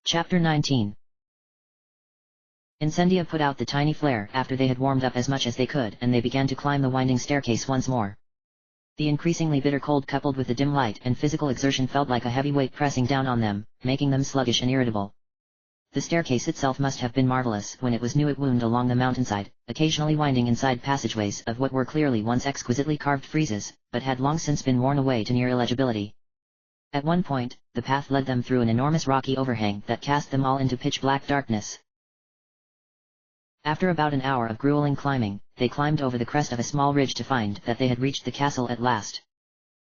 Chapter 19. Incendia put out the tiny flare after they had warmed up as much as they could, and they began to climb the winding staircase once more. The increasingly bitter cold coupled with the dim light and physical exertion felt like a heavy weight pressing down on them, making them sluggish and irritable. The staircase itself must have been marvelous when it was new. It wound along the mountainside, occasionally winding inside passageways of what were clearly once exquisitely carved friezes, but had long since been worn away to near illegibility. At one point, the path led them through an enormous rocky overhang that cast them all into pitch-black darkness. After about an hour of grueling climbing, they climbed over the crest of a small ridge to find that they had reached the castle at last.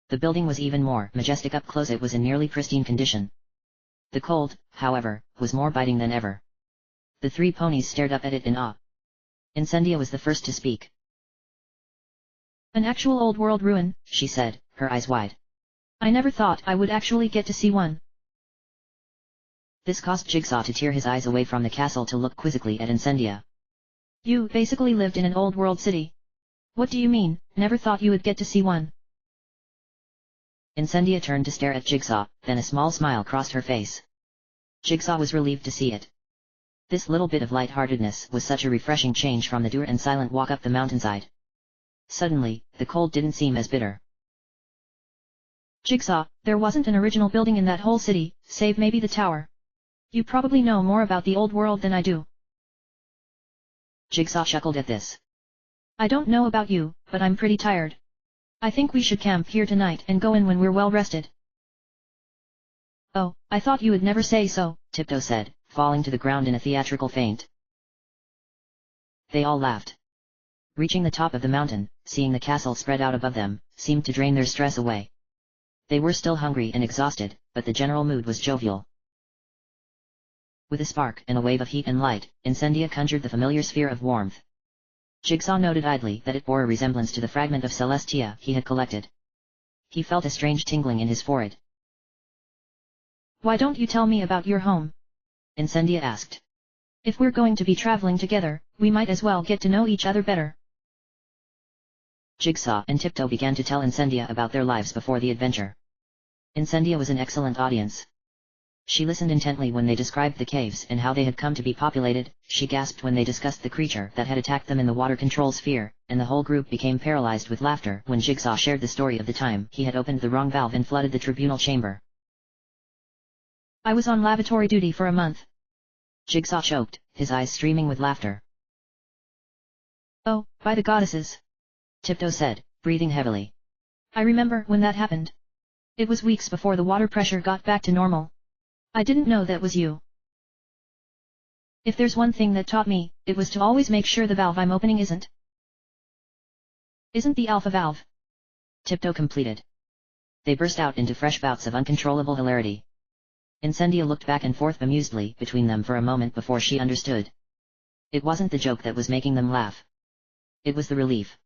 The building was even more majestic up close. It was in nearly pristine condition. The cold, however, was more biting than ever. The three ponies stared up at it in awe. Incendia was the first to speak. "An actual old-world ruin," she said, her eyes wide. "I never thought I would actually get to see one." This caused Jigsaw to tear his eyes away from the castle to look quizzically at Incendia. "You basically lived in an old-world city. What do you mean, never thought you would get to see one?" Incendia turned to stare at Jigsaw, then a small smile crossed her face. Jigsaw was relieved to see it. This little bit of light-heartedness was such a refreshing change from the dour and silent walk up the mountainside. Suddenly, the cold didn't seem as bitter. "Jigsaw, there wasn't an original building in that whole city, save maybe the tower. You probably know more about the old world than I do." Jigsaw chuckled at this. "I don't know about you, but I'm pretty tired. I think we should camp here tonight and go in when we're well rested." "Oh, I thought you would never say so," Tiptoe said, falling to the ground in a theatrical faint. They all laughed. Reaching the top of the mountain, seeing the castle spread out above them, seemed to drain their stress away. They were still hungry and exhausted, but the general mood was jovial. With a spark and a wave of heat and light, Incendia conjured the familiar sphere of warmth. Jigsaw noted idly that it bore a resemblance to the fragment of Celestia he had collected. He felt a strange tingling in his forehead. "Why don't you tell me about your home?" Incendia asked. "If we're going to be traveling together, we might as well get to know each other better." Jigsaw and Tiptoe began to tell Incendia about their lives before the adventure. Incendia was an excellent audience. She listened intently when they described the caves and how they had come to be populated, she gasped when they discussed the creature that had attacked them in the water control sphere, and the whole group became paralyzed with laughter when Jigsaw shared the story of the time he had opened the wrong valve and flooded the tribunal chamber. "I was on lavatory duty for a month." Jigsaw choked, his eyes streaming with laughter. "Oh, by the goddesses," Tiptoe said, breathing heavily. "I remember when that happened. It was weeks before the water pressure got back to normal. I didn't know that was you. If there's one thing that taught me, it was to always make sure the valve I'm opening isn't the alpha valve," Tiptoe completed. They burst out into fresh bouts of uncontrollable hilarity. Incendia looked back and forth bemusedly between them for a moment before she understood. It wasn't the joke that was making them laugh. It was the relief.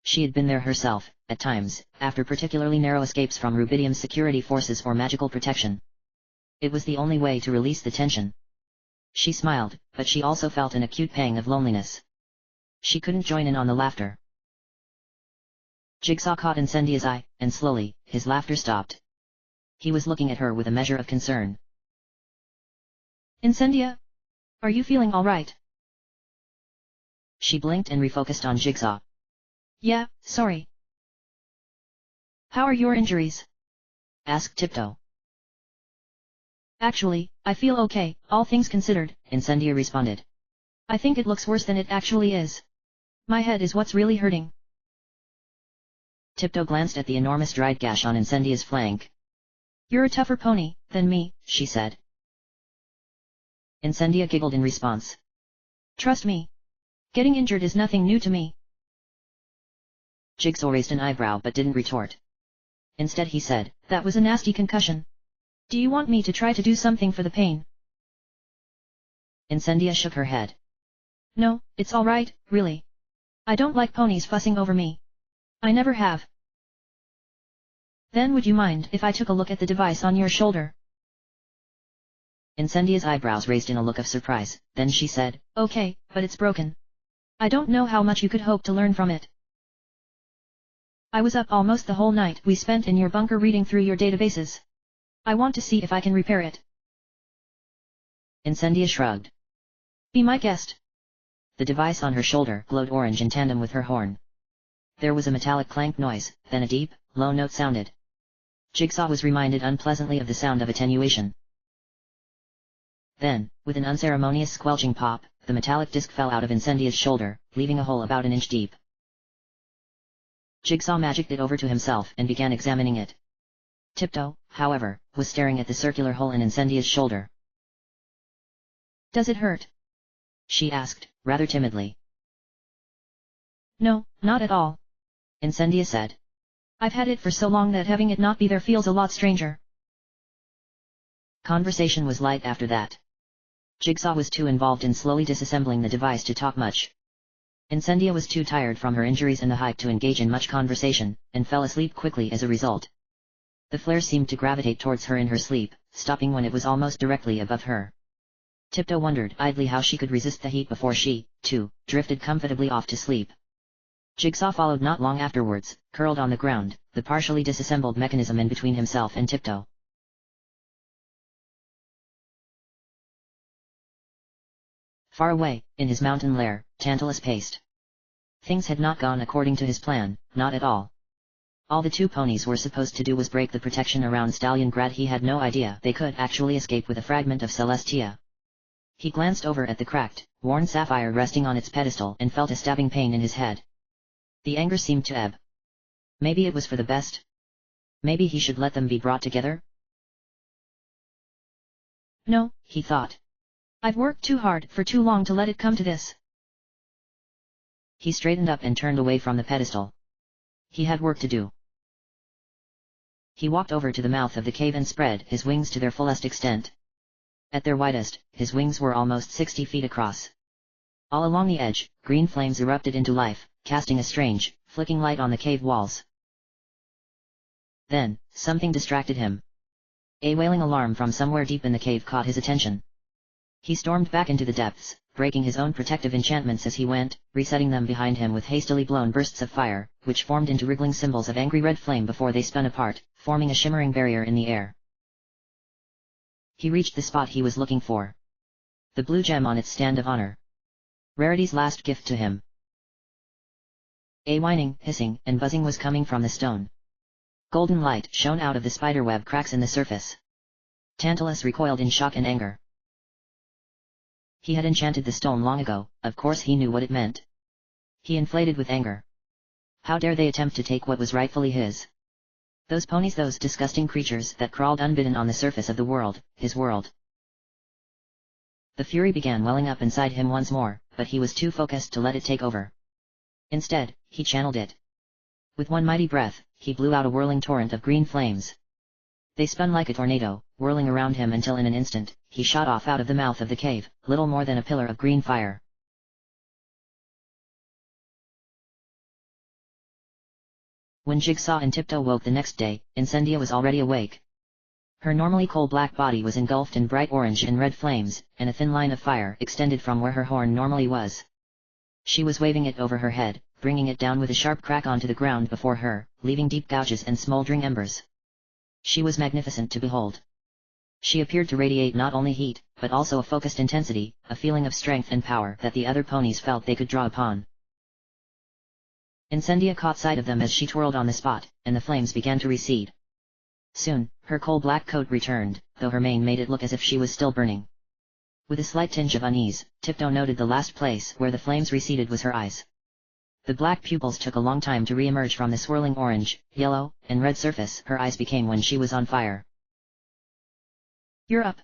She had been there herself, at times, after particularly narrow escapes from Rubidium's security forces or magical protection. It was the only way to release the tension. She smiled, but she also felt an acute pang of loneliness. She couldn't join in on the laughter. Jigsaw caught Incendia's eye, and slowly, his laughter stopped. He was looking at her with a measure of concern. "Incendia? Are you feeling all right?" She blinked and refocused on Jigsaw. "Yeah, sorry." "How are your injuries?" asked Tiptoe. "Actually, I feel okay, all things considered," Incendia responded. "I think it looks worse than it actually is. My head is what's really hurting." Tiptoe glanced at the enormous dried gash on Incendia's flank. "You're a tougher pony than me," she said. Incendia giggled in response. "Trust me. Getting injured is nothing new to me." Jigsaw raised an eyebrow but didn't retort. Instead he said, "That was a nasty concussion. Do you want me to try to do something for the pain?" Incendia shook her head. "No, it's all right, really. I don't like ponies fussing over me. I never have." "Then would you mind if I took a look at the device on your shoulder?" Incendia's eyebrows raised in a look of surprise, then she said, "Okay, but it's broken. I don't know how much you could hope to learn from it. I was up almost the whole night we spent in your bunker reading through your databases. I want to see if I can repair it." Incendia shrugged. Be my guest. The device on her shoulder glowed orange in tandem with her horn. There was a metallic clank noise, then a deep, low note sounded. Jigsaw was reminded unpleasantly of the sound of attenuation. Then, with an unceremonious squelching pop, the metallic disc fell out of Incendia's shoulder, leaving a hole about an inch deep. Jigsaw magicked it over to himself and began examining it. Tiptoe, however, was staring at the circular hole in Incendia's shoulder. Does it hurt? She asked, rather timidly. No, not at all. Incendia said. I've had it for so long that having it not be there feels a lot stranger. Conversation was light after that. Jigsaw was too involved in slowly disassembling the device to talk much. Incendia was too tired from her injuries and the hike to engage in much conversation, and fell asleep quickly as a result. The flare seemed to gravitate towards her in her sleep, stopping when it was almost directly above her. Tiptoe wondered idly how she could resist the heat before she, too, drifted comfortably off to sleep. Jigsaw followed not long afterwards, curled on the ground, the partially disassembled mechanism in between himself and Tiptoe. Far away, in his mountain lair, Tantalus paced. Things had not gone according to his plan, not at all. All the two ponies were supposed to do was break the protection around Stalliongrad. He had no idea they could actually escape with a fragment of Celestia. He glanced over at the cracked, worn sapphire resting on its pedestal and felt a stabbing pain in his head. The anger seemed to ebb. Maybe it was for the best. Maybe he should let them be brought together? No, he thought. I've worked too hard for too long to let it come to this. He straightened up and turned away from the pedestal. He had work to do. He walked over to the mouth of the cave and spread his wings to their fullest extent. At their widest, his wings were almost 60 feet across. All along the edge, green flames erupted into life, casting a strange, flicking light on the cave walls. Then, something distracted him. A wailing alarm from somewhere deep in the cave caught his attention. He stormed back into the depths, breaking his own protective enchantments as he went, resetting them behind him with hastily blown bursts of fire, which formed into wriggling symbols of angry red flame before they spun apart, forming a shimmering barrier in the air. He reached the spot he was looking for. The blue gem on its stand of honor. Rarity's last gift to him. A whining, hissing, and buzzing was coming from the stone. Golden light shone out of the spiderweb cracks in the surface. Tantalus recoiled in shock and anger. He had enchanted the stone long ago, of course he knew what it meant. He inflated with anger. How dare they attempt to take what was rightfully his? Those ponies, those disgusting creatures that crawled unbidden on the surface of the world, his world. The fury began welling up inside him once more, but he was too focused to let it take over. Instead, he channeled it. With one mighty breath, he blew out a whirling torrent of green flames. They spun like a tornado, whirling around him until in an instant, he shot off out of the mouth of the cave, little more than a pillar of green fire. When Jigsaw and Tiptoe woke the next day, Incendia was already awake. Her normally coal-black body was engulfed in bright orange and red flames, and a thin line of fire extended from where her horn normally was. She was waving it over her head, bringing it down with a sharp crack onto the ground before her, leaving deep gouges and smoldering embers. She was magnificent to behold. She appeared to radiate not only heat, but also a focused intensity, a feeling of strength and power that the other ponies felt they could draw upon. Incendia caught sight of them as she twirled on the spot, and the flames began to recede. Soon, her coal-black coat returned, though her mane made it look as if she was still burning. With a slight tinge of unease, Tiptoe noted the last place where the flames receded was her eyes. The black pupils took a long time to re-emerge from the swirling orange, yellow, and red surface her eyes became when she was on fire. "You're up,"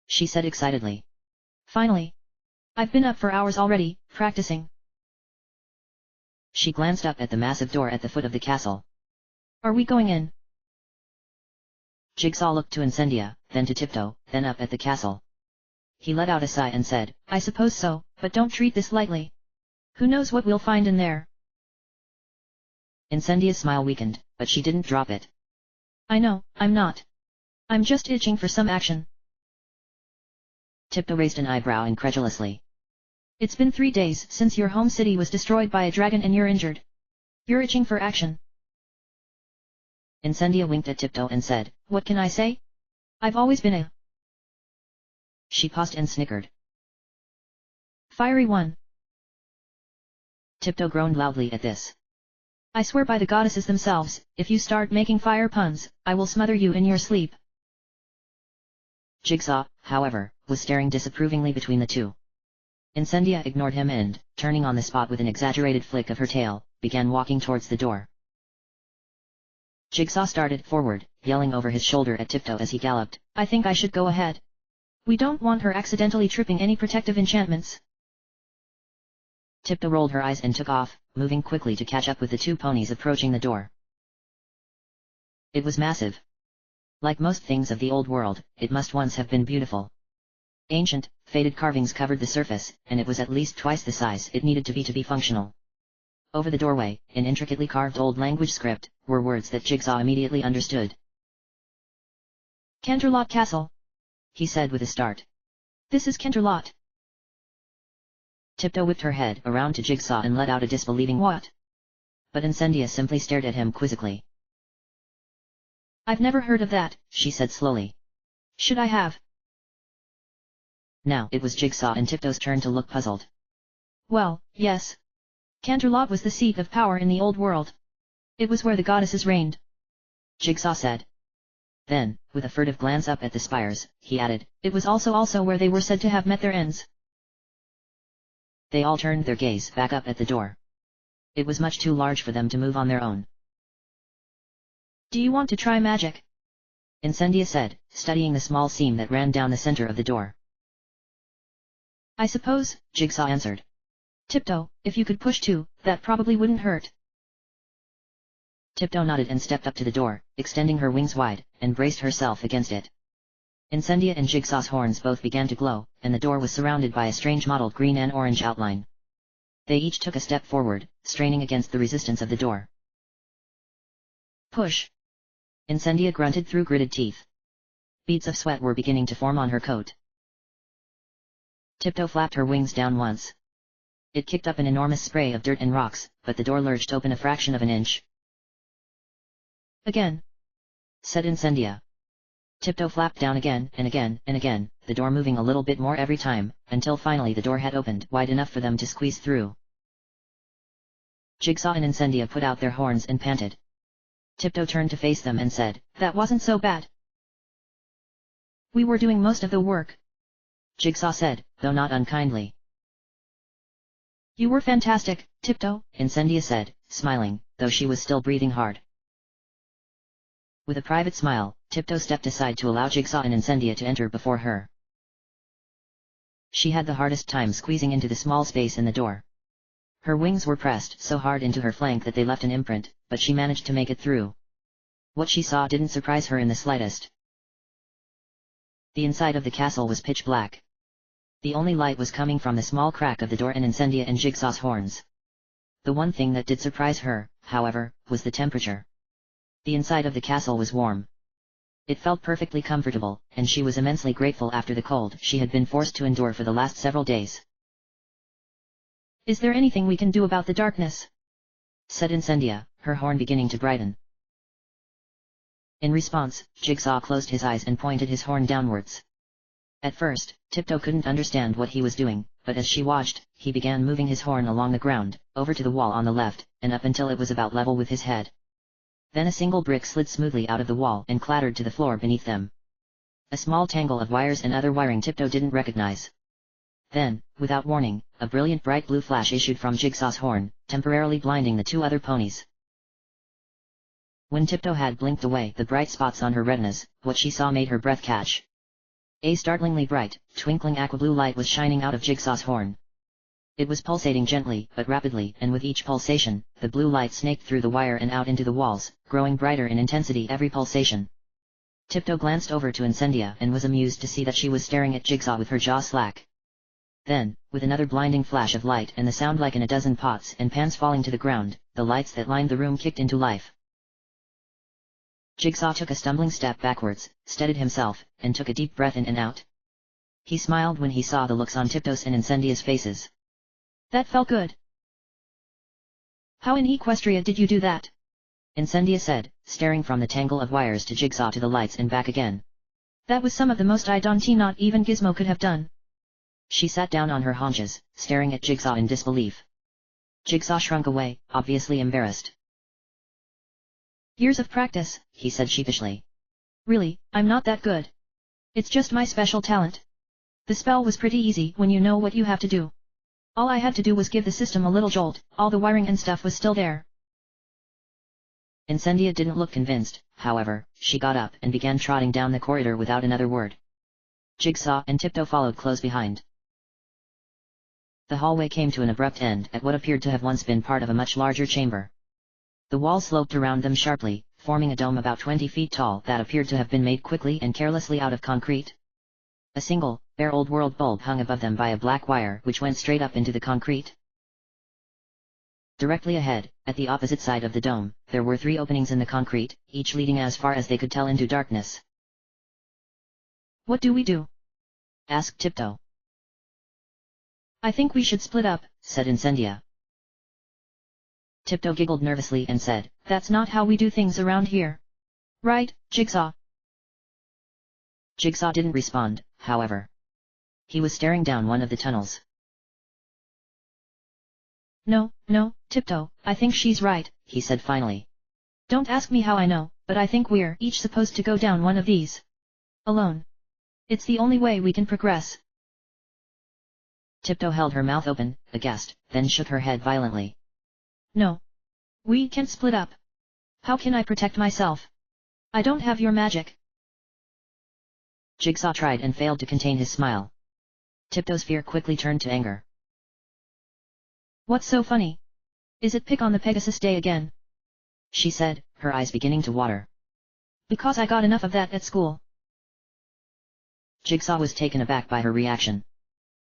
she said excitedly. "Finally. I've been up for hours already, practicing." She glanced up at the massive door at the foot of the castle. "Are we going in?" Jigsaw looked to Incendia, then to Tiptoe, then up at the castle. He let out a sigh and said, "I suppose so, but don't treat this lightly. Who knows what we'll find in there?" Incendia's smile weakened, but she didn't drop it. "I know, I'm not. I'm just itching for some action." Tiptoe raised an eyebrow incredulously. "It's been 3 days since your home city was destroyed by a dragon and you're injured. You're itching for action." Incendia winked at Tiptoe and said, "What can I say? I've always been a She paused and snickered. Fiery one. Tiptoe groaned loudly at this. I swear by the goddesses themselves, if you start making fire puns, I will smother you in your sleep. Jigsaw, however, was staring disapprovingly between the two. Incendia ignored him and, turning on the spot with an exaggerated flick of her tail, began walking towards the door. Jigsaw started forward, yelling over his shoulder at Tiptoe as he galloped, I think I should go ahead. We don't want her accidentally tripping any protective enchantments. Tiptoe rolled her eyes and took off, moving quickly to catch up with the two ponies approaching the door. It was massive. Like most things of the old world, it must once have been beautiful. Ancient, faded carvings covered the surface, and it was at least twice the size it needed to be functional. Over the doorway, in intricately carved old language script, were words that Jigsaw immediately understood. Canterlot Castle, he said with a start. This is Canterlot. Tiptoe whipped her head around to Jigsaw and let out a disbelieving what? But Incendia simply stared at him quizzically. I've never heard of that, she said slowly. Should I have? Now it was Jigsaw and Tiptoe's turn to look puzzled. Well, yes. Canterlot was the seat of power in the old world. It was where the goddesses reigned, Jigsaw said. Then, with a furtive glance up at the spires, he added, it was also where they were said to have met their ends. They all turned their gaze back up at the door. It was much too large for them to move on their own. Do you want to try magic? Incendia said, studying the small seam that ran down the center of the door. I suppose, Jigsaw answered. Tiptoe, if you could push too, that probably wouldn't hurt. Tiptoe nodded and stepped up to the door, extending her wings wide, and braced herself against it. Incendia and Jigsaw's horns both began to glow, and the door was surrounded by a strange mottled green and orange outline. They each took a step forward, straining against the resistance of the door. Push! Incendia grunted through gritted teeth. Beads of sweat were beginning to form on her coat. Tiptoe flapped her wings down once. It kicked up an enormous spray of dirt and rocks, but the door lurched open a fraction of an inch. Again, said Incendia. Tiptoe flapped down again, and again, and again, the door moving a little bit more every time, until finally the door had opened wide enough for them to squeeze through. Jigsaw and Incendia put out their horns and panted. Tiptoe turned to face them and said, that wasn't so bad. We were doing most of the work. Jigsaw said, though not unkindly. You were fantastic, Tiptoe, Incendia said, smiling, though she was still breathing hard. With a private smile, Tiptoe stepped aside to allow Jigsaw and Incendia to enter before her. She had the hardest time squeezing into the small space in the door. Her wings were pressed so hard into her flank that they left an imprint, but she managed to make it through. What she saw didn't surprise her in the slightest. The inside of the castle was pitch black. The only light was coming from the small crack of the door and Incendia and Jigsaw's horns. The one thing that did surprise her, however, was the temperature. The inside of the castle was warm. It felt perfectly comfortable, and she was immensely grateful after the cold she had been forced to endure for the last several days. Is there anything we can do about the darkness? Said Incendia, her horn beginning to brighten. In response, Jigsaw closed his eyes and pointed his horn downwards. At first, Tiptoe couldn't understand what he was doing, but as she watched, he began moving his horn along the ground, over to the wall on the left, and up until it was about level with his head. Then a single brick slid smoothly out of the wall and clattered to the floor beneath them. A small tangle of wires and other wiring Tiptoe didn't recognize. Then, without warning, a brilliant bright blue flash issued from Jigsaw's horn, temporarily blinding the two other ponies. When Tiptoe had blinked away the bright spots on her retinas, what she saw made her breath catch. A startlingly bright, twinkling aquablue light was shining out of Jigsaw's horn. It was pulsating gently but rapidly, and with each pulsation, the blue light snaked through the wire and out into the walls, growing brighter in intensity every pulsation. Tiptoe glanced over to Incendia and was amused to see that she was staring at Jigsaw with her jaw slack. Then, with another blinding flash of light and the sound like in a dozen pots and pans falling to the ground, the lights that lined the room kicked into life. Jigsaw took a stumbling step backwards, steadied himself, and took a deep breath in and out. He smiled when he saw the looks on Tiptoe's and Incendia's faces. That felt good. How in Equestria did you do that? Incendia said, staring from the tangle of wires to Jigsaw to the lights and back again. That was some of the most not even Gizmo could have done. She sat down on her haunches, staring at Jigsaw in disbelief. Jigsaw shrunk away, obviously embarrassed. Years of practice, he said sheepishly. Really, I'm not that good. It's just my special talent. The spell was pretty easy when you know what you have to do. All I had to do was give the system a little jolt, all the wiring and stuff was still there. Incendia didn't look convinced, however. She got up and began trotting down the corridor without another word. Jigsaw and Tiptoe followed close behind. The hallway came to an abrupt end at what appeared to have once been part of a much larger chamber. The walls sloped around them sharply, forming a dome about 20 feet tall that appeared to have been made quickly and carelessly out of concrete. A single, bare old-world bulb hung above them by a black wire which went straight up into the concrete. Directly ahead, at the opposite side of the dome, there were 3 openings in the concrete, each leading as far as they could tell into darkness. What do we do? Asked Tiptoe. I think we should split up, said Incendia. Tiptoe giggled nervously and said, That's not how we do things around here. Right, Jigsaw? Jigsaw didn't respond, however. He was staring down one of the tunnels. No, Tiptoe, I think she's right, he said finally. Don't ask me how I know, but I think we're each supposed to go down one of these. Alone. It's the only way we can progress. Tiptoe held her mouth open, aghast, then shook her head violently. No. We can't split up. How can I protect myself? I don't have your magic. Jigsaw tried and failed to contain his smile. Tiptoe's fear quickly turned to anger. What's so funny? Is it Pick on the Pegasus Day again? She said, her eyes beginning to water. Because I got enough of that at school. Jigsaw was taken aback by her reaction.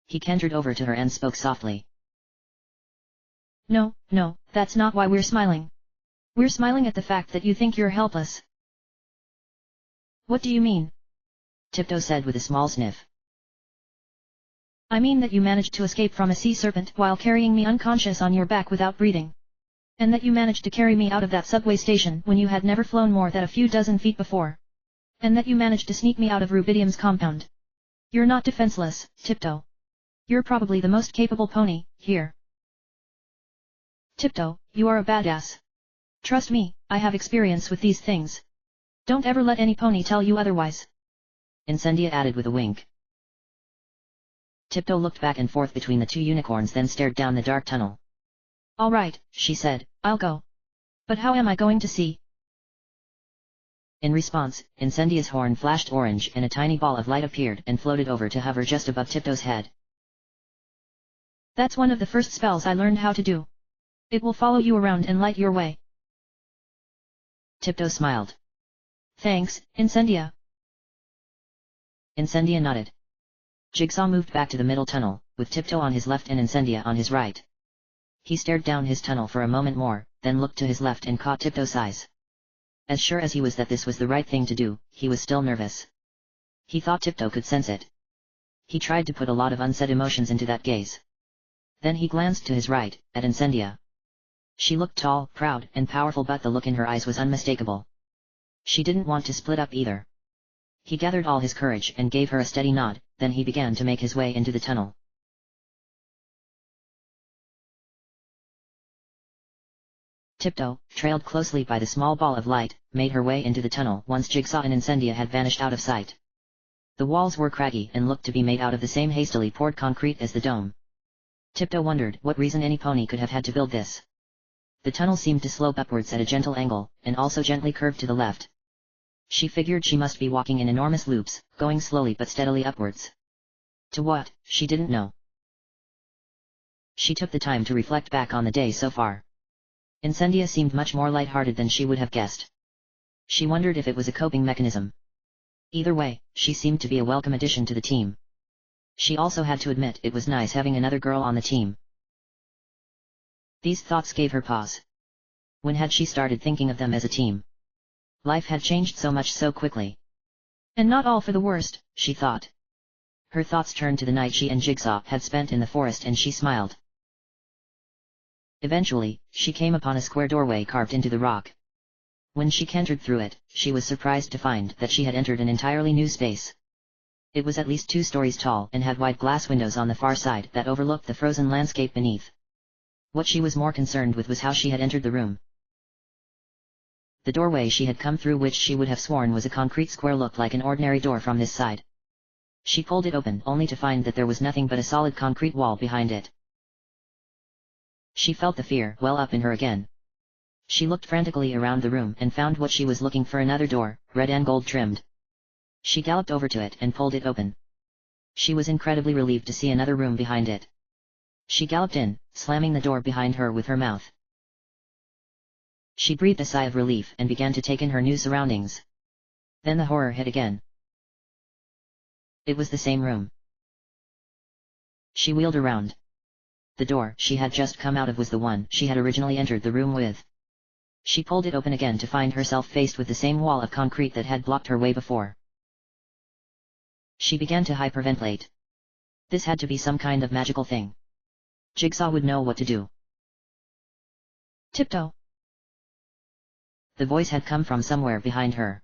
He cantered over to her and spoke softly. No, that's not why we're smiling. We're smiling at the fact that you think you're helpless. What do you mean? Tiptoe said with a small sniff. I mean that you managed to escape from a sea serpent while carrying me unconscious on your back without breathing. And that you managed to carry me out of that subway station when you had never flown more than a few dozen feet before. And that you managed to sneak me out of Rubidium's compound. You're not defenseless, Tiptoe. You're probably the most capable pony here. Tiptoe, you are a badass. Trust me, I have experience with these things. Don't ever let any pony tell you otherwise. Incendia added with a wink. Tiptoe looked back and forth between the 2 unicorns, then stared down the dark tunnel. All right, she said, I'll go. But how am I going to see? In response, Incendia's horn flashed orange and a tiny ball of light appeared and floated over to hover just above Tiptoe's head. That's one of the first spells I learned how to do. It will follow you around and light your way. Tiptoe smiled. Thanks, Incendia. Incendia nodded. Jigsaw moved back to the middle tunnel, with Tiptoe on his left and Incendia on his right. He stared down his tunnel for a moment more, then looked to his left and caught Tiptoe's eyes. As sure as he was that this was the right thing to do, he was still nervous. He thought Tiptoe could sense it. He tried to put a lot of unsaid emotions into that gaze. Then he glanced to his right, at Incendia. She looked tall, proud, and powerful, but the look in her eyes was unmistakable. She didn't want to split up either. He gathered all his courage and gave her a steady nod, then he began to make his way into the tunnel. Tiptoe, trailed closely by the small ball of light, made her way into the tunnel once Jigsaw and Incendia had vanished out of sight. The walls were craggy and looked to be made out of the same hastily poured concrete as the dome. Tiptoe wondered what reason any pony could have had to build this. The tunnel seemed to slope upwards at a gentle angle, and also gently curved to the left. She figured she must be walking in enormous loops, going slowly but steadily upwards. To what, she didn't know. She took the time to reflect back on the day so far. Incendia seemed much more light-hearted than she would have guessed. She wondered if it was a coping mechanism. Either way, she seemed to be a welcome addition to the team. She also had to admit it was nice having another girl on the team. These thoughts gave her pause. When had she started thinking of them as a team? Life had changed so much so quickly. And not all for the worst, she thought. Her thoughts turned to the night she and Jigsaw had spent in the forest and she smiled. Eventually, she came upon a square doorway carved into the rock. When she cantered through it, she was surprised to find that she had entered an entirely new space. It was at least 2 stories tall and had wide glass windows on the far side that overlooked the frozen landscape beneath. What she was more concerned with was how she had entered the room. The doorway she had come through, which she would have sworn was a concrete square, looked like an ordinary door from this side. She pulled it open only to find that there was nothing but a solid concrete wall behind it. She felt the fear well up in her again. She looked frantically around the room and found what she was looking for: another door, red and gold trimmed. She galloped over to it and pulled it open. She was incredibly relieved to see another room behind it. She galloped in, slamming the door behind her with her mouth. She breathed a sigh of relief and began to take in her new surroundings. Then the horror hit again. It was the same room. She wheeled around. The door she had just come out of was the one she had originally entered the room with. She pulled it open again to find herself faced with the same wall of concrete that had blocked her way before. She began to hyperventilate. This had to be some kind of magical thing. Jigsaw would know what to do. Tiptoe. The voice had come from somewhere behind her.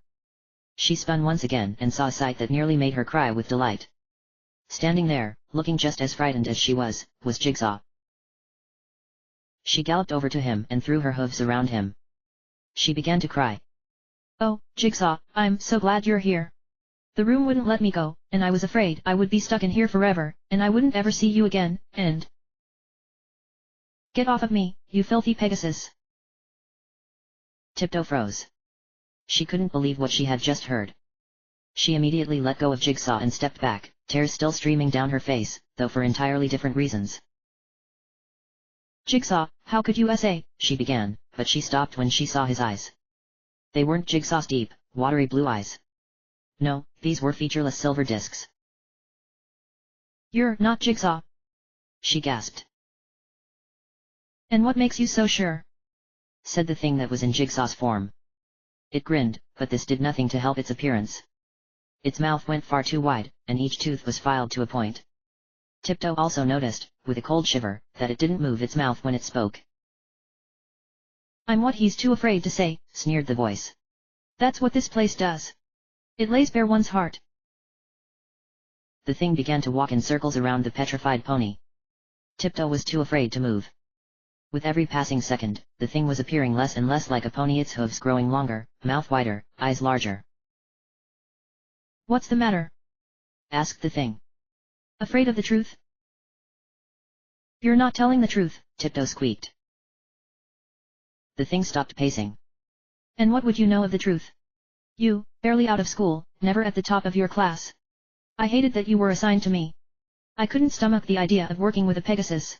She spun once again and saw a sight that nearly made her cry with delight. Standing there, looking just as frightened as she was Jigsaw. She galloped over to him and threw her hooves around him. She began to cry. "Oh, Jigsaw, I'm so glad you're here. The room wouldn't let me go, and I was afraid I would be stuck in here forever, and I wouldn't ever see you again, and... Get off of me, you filthy Pegasus." Tiptoe froze. She couldn't believe what she had just heard. She immediately let go of Jigsaw and stepped back, tears still streaming down her face, though for entirely different reasons. "Jigsaw, how could you say?" she began, but she stopped when she saw his eyes. They weren't Jigsaw's deep, watery blue eyes. No, these were featureless silver discs. "You're not Jigsaw," she gasped. "And what makes you so sure?" said the thing that was in Jigsaw's form. It grinned, but this did nothing to help its appearance. Its mouth went far too wide, and each tooth was filed to a point. Tiptoe also noticed, with a cold shiver, that it didn't move its mouth when it spoke. "I'm what he's too afraid to say," sneered the voice. "That's what this place does. It lays bare one's heart." The thing began to walk in circles around the petrified pony. Tiptoe was too afraid to move. With every passing second, the thing was appearing less and less like a pony, its hooves growing longer, mouth wider, eyes larger. "What's the matter?" asked the thing. "Afraid of the truth?" "You're not telling the truth," Tiptoe squeaked. The thing stopped pacing. "And what would you know of the truth? You, barely out of school, never at the top of your class. I hated that you were assigned to me. I couldn't stomach the idea of working with a Pegasus."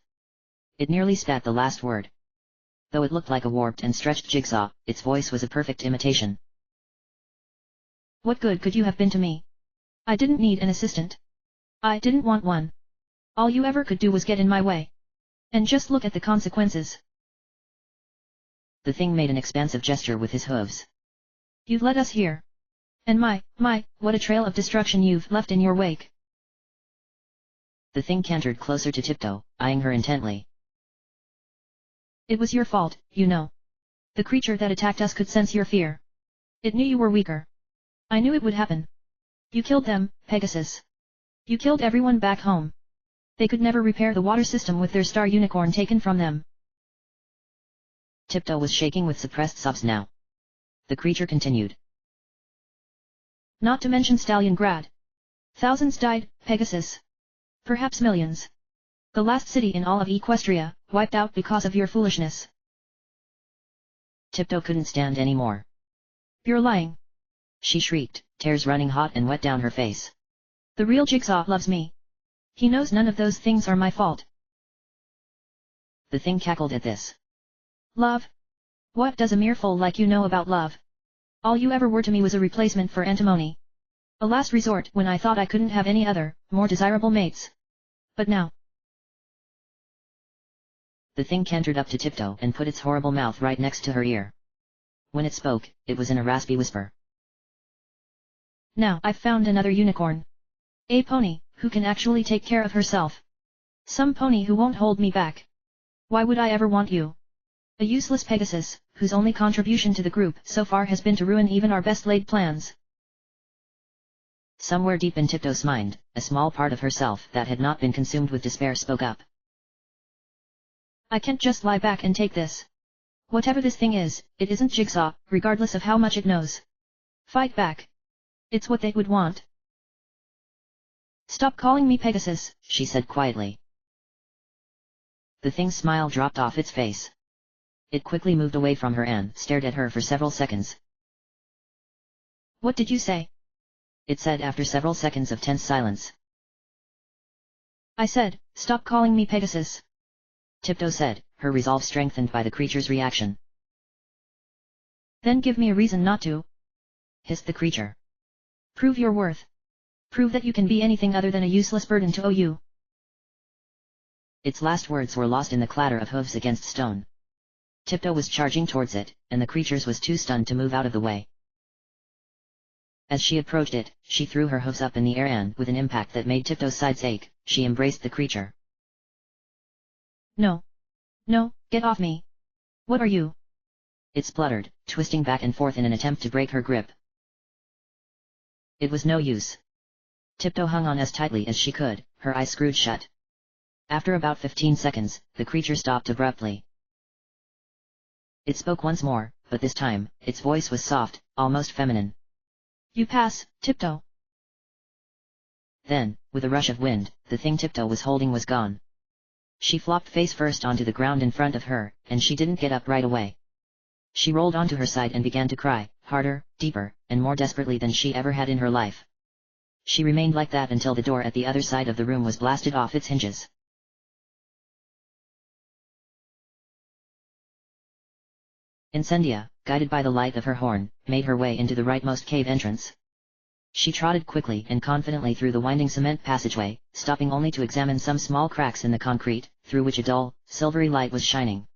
It nearly spat the last word. Though it looked like a warped and stretched Jigsaw, its voice was a perfect imitation. "What good could you have been to me? I didn't need an assistant. I didn't want one. All you ever could do was get in my way. And just look at the consequences." The thing made an expansive gesture with his hooves. "You've led us here. And my, what a trail of destruction you've left in your wake." The thing cantered closer to Tiptoe, eyeing her intently. "It was your fault, you know. The creature that attacked us could sense your fear. It knew you were weaker. I knew it would happen. You killed them, Pegasus. You killed everyone back home. They could never repair the water system with their star unicorn taken from them." Tiptoe was shaking with suppressed sobs now. The creature continued. "Not to mention Stalliongrad. Thousands died, Pegasus. Perhaps millions. The last city in all of Equestria, wiped out because of your foolishness." Tiptoe couldn't stand any more. "You're lying!" she shrieked, tears running hot and wet down her face. "The real Jigsaw loves me. He knows none of those things are my fault." The thing cackled at this. "Love? What does a mere fool like you know about love? All you ever were to me was a replacement for antimony. A last resort when I thought I couldn't have any other, more desirable mates. But now..." The thing cantered up to Tiptoe and put its horrible mouth right next to her ear. When it spoke, it was in a raspy whisper. "Now I've found another unicorn. A pony, who can actually take care of herself. Some pony who won't hold me back. Why would I ever want you? A useless Pegasus, whose only contribution to the group so far has been to ruin even our best laid plans. Somewhere deep in Tiptoe's mind, a small part of herself that had not been consumed with despair spoke up. I can't just lie back and take this. Whatever this thing is, it isn't Jigsaw, regardless of how much it knows. Fight back. It's what they would want. Stop calling me Pegasus, she said quietly. The thing's smile dropped off its face. It quickly moved away from her and stared at her for several seconds. What did you say? It said after several seconds of tense silence. I said, stop calling me Pegasus. Tiptoe said, her resolve strengthened by the creature's reaction. Then give me a reason not to, hissed the creature. Prove your worth. Prove that you can be anything other than a useless burden to OU. Its last words were lost in the clatter of hooves against stone. Tiptoe was charging towards it, and the creature's was too stunned to move out of the way. As she approached it, she threw her hooves up in the air and, with an impact that made Tiptoe's sides ache, she embraced the creature. No. No, get off me. What are you? It spluttered, twisting back and forth in an attempt to break her grip. It was no use. Tiptoe hung on as tightly as she could, her eyes screwed shut. After about 15 seconds, the creature stopped abruptly. It spoke once more, but this time, its voice was soft, almost feminine. You pass, Tiptoe. Then, with a rush of wind, the thing Tiptoe was holding was gone. She flopped face first onto the ground in front of her, and she didn't get up right away. She rolled onto her side and began to cry, harder, deeper, and more desperately than she ever had in her life. She remained like that until the door at the other side of the room was blasted off its hinges. Incendia, guided by the light of her horn, made her way into the rightmost cave entrance. She trotted quickly and confidently through the winding cement passageway, stopping only to examine some small cracks in the concrete, through which a dull, silvery light was shining.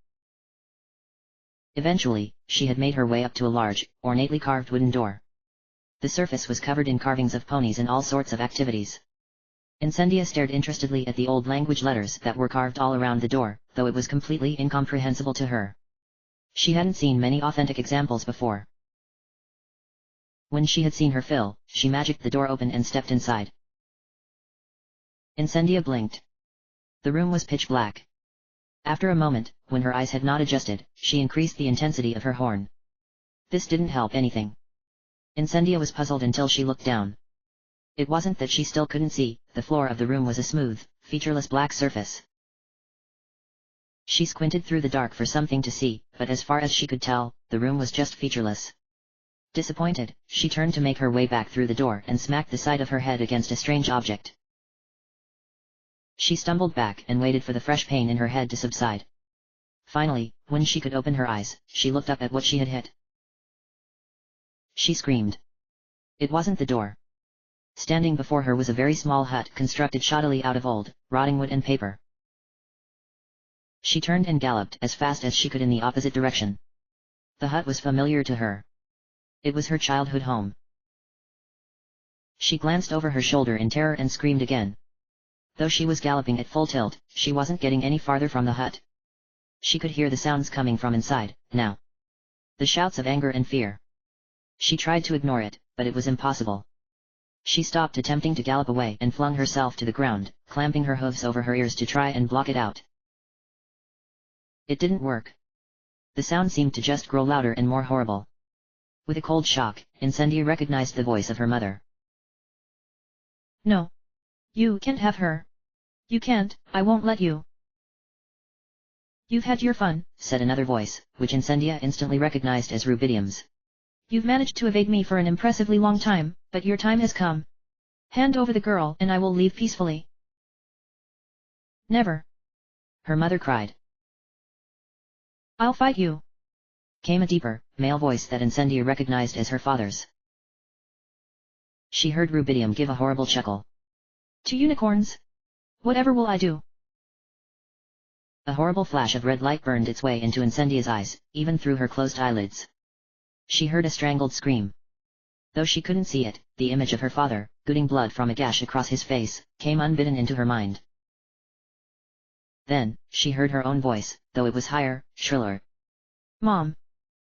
Eventually, she had made her way up to a large, ornately carved wooden door. The surface was covered in carvings of ponies and all sorts of activities. Incendia stared interestedly at the old language letters that were carved all around the door, though it was completely incomprehensible to her. She hadn't seen many authentic examples before. When she had seen her fill, she magicked the door open and stepped inside. Incendia blinked. The room was pitch black. After a moment, when her eyes had not adjusted, she increased the intensity of her horn. This didn't help anything. Incendia was puzzled until she looked down. It wasn't that she still couldn't see, the floor of the room was a smooth, featureless black surface. She squinted through the dark for something to see, but as far as she could tell, the room was just featureless. Disappointed, she turned to make her way back through the door and smacked the side of her head against a strange object. She stumbled back and waited for the fresh pain in her head to subside. Finally, when she could open her eyes, she looked up at what she had hit. She screamed. It wasn't the door. Standing before her was a very small hut constructed shoddily out of old, rotting wood and paper. She turned and galloped as fast as she could in the opposite direction. The hut was familiar to her. It was her childhood home. She glanced over her shoulder in terror and screamed again. Though she was galloping at full tilt, she wasn't getting any farther from the hut. She could hear the sounds coming from inside, now. The shouts of anger and fear. She tried to ignore it, but it was impossible. She stopped attempting to gallop away and flung herself to the ground, clamping her hooves over her ears to try and block it out. It didn't work. The sound seemed to just grow louder and more horrible. With a cold shock, Incendia recognized the voice of her mother. No. You can't have her. You can't, I won't let you. You've had your fun, said another voice, which Incendia instantly recognized as Rubidium's. You've managed to evade me for an impressively long time, but your time has come. Hand over the girl and I will leave peacefully. Never. Her mother cried. I'll fight you. Came a deeper, male voice that Incendia recognized as her father's. She heard Rubidium give a horrible chuckle. To unicorns? Whatever will I do? A horrible flash of red light burned its way into Incendia's eyes, even through her closed eyelids. She heard a strangled scream. Though she couldn't see it, the image of her father, oozing blood from a gash across his face, came unbidden into her mind. Then, she heard her own voice, though it was higher, shriller. Mom.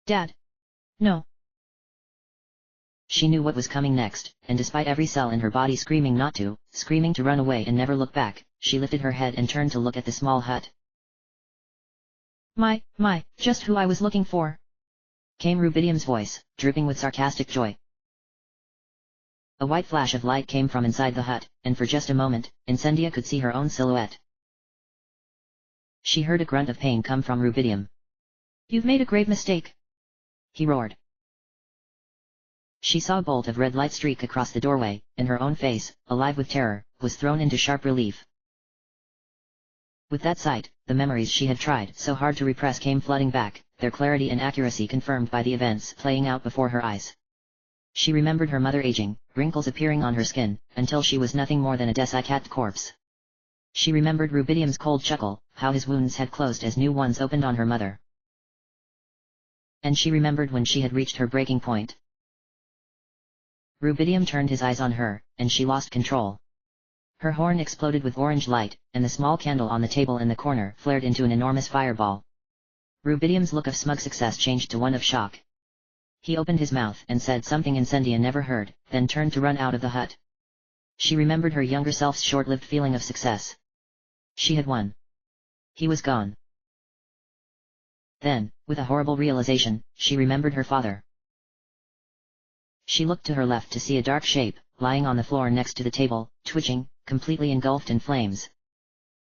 Dad. No. She knew what was coming next, and despite every cell in her body screaming not to, screaming to run away and never look back, she lifted her head and turned to look at the small hut. My, just who I was looking for. Came Rubidium's voice, dripping with sarcastic joy. A white flash of light came from inside the hut, and for just a moment, Incendia could see her own silhouette. She heard a grunt of pain come from Rubidium. You've made a grave mistake. He roared. She saw a bolt of red light streak across the doorway, and her own face, alive with terror, was thrown into sharp relief. With that sight, the memories she had tried so hard to repress came flooding back, their clarity and accuracy confirmed by the events playing out before her eyes. She remembered her mother aging, wrinkles appearing on her skin, until she was nothing more than a desiccated corpse. She remembered Rubidium's cold chuckle, how his wounds had closed as new ones opened on her mother. And she remembered when she had reached her breaking point. Rubidium turned his eyes on her, and she lost control. Her horn exploded with orange light, and the small candle on the table in the corner flared into an enormous fireball. Rubidium's look of smug success changed to one of shock. He opened his mouth and said something Incendia never heard, then turned to run out of the hut. She remembered her younger self's short-lived feeling of success. She had won. He was gone. Then, with a horrible realization, she remembered her father. She looked to her left to see a dark shape, lying on the floor next to the table, twitching, completely engulfed in flames.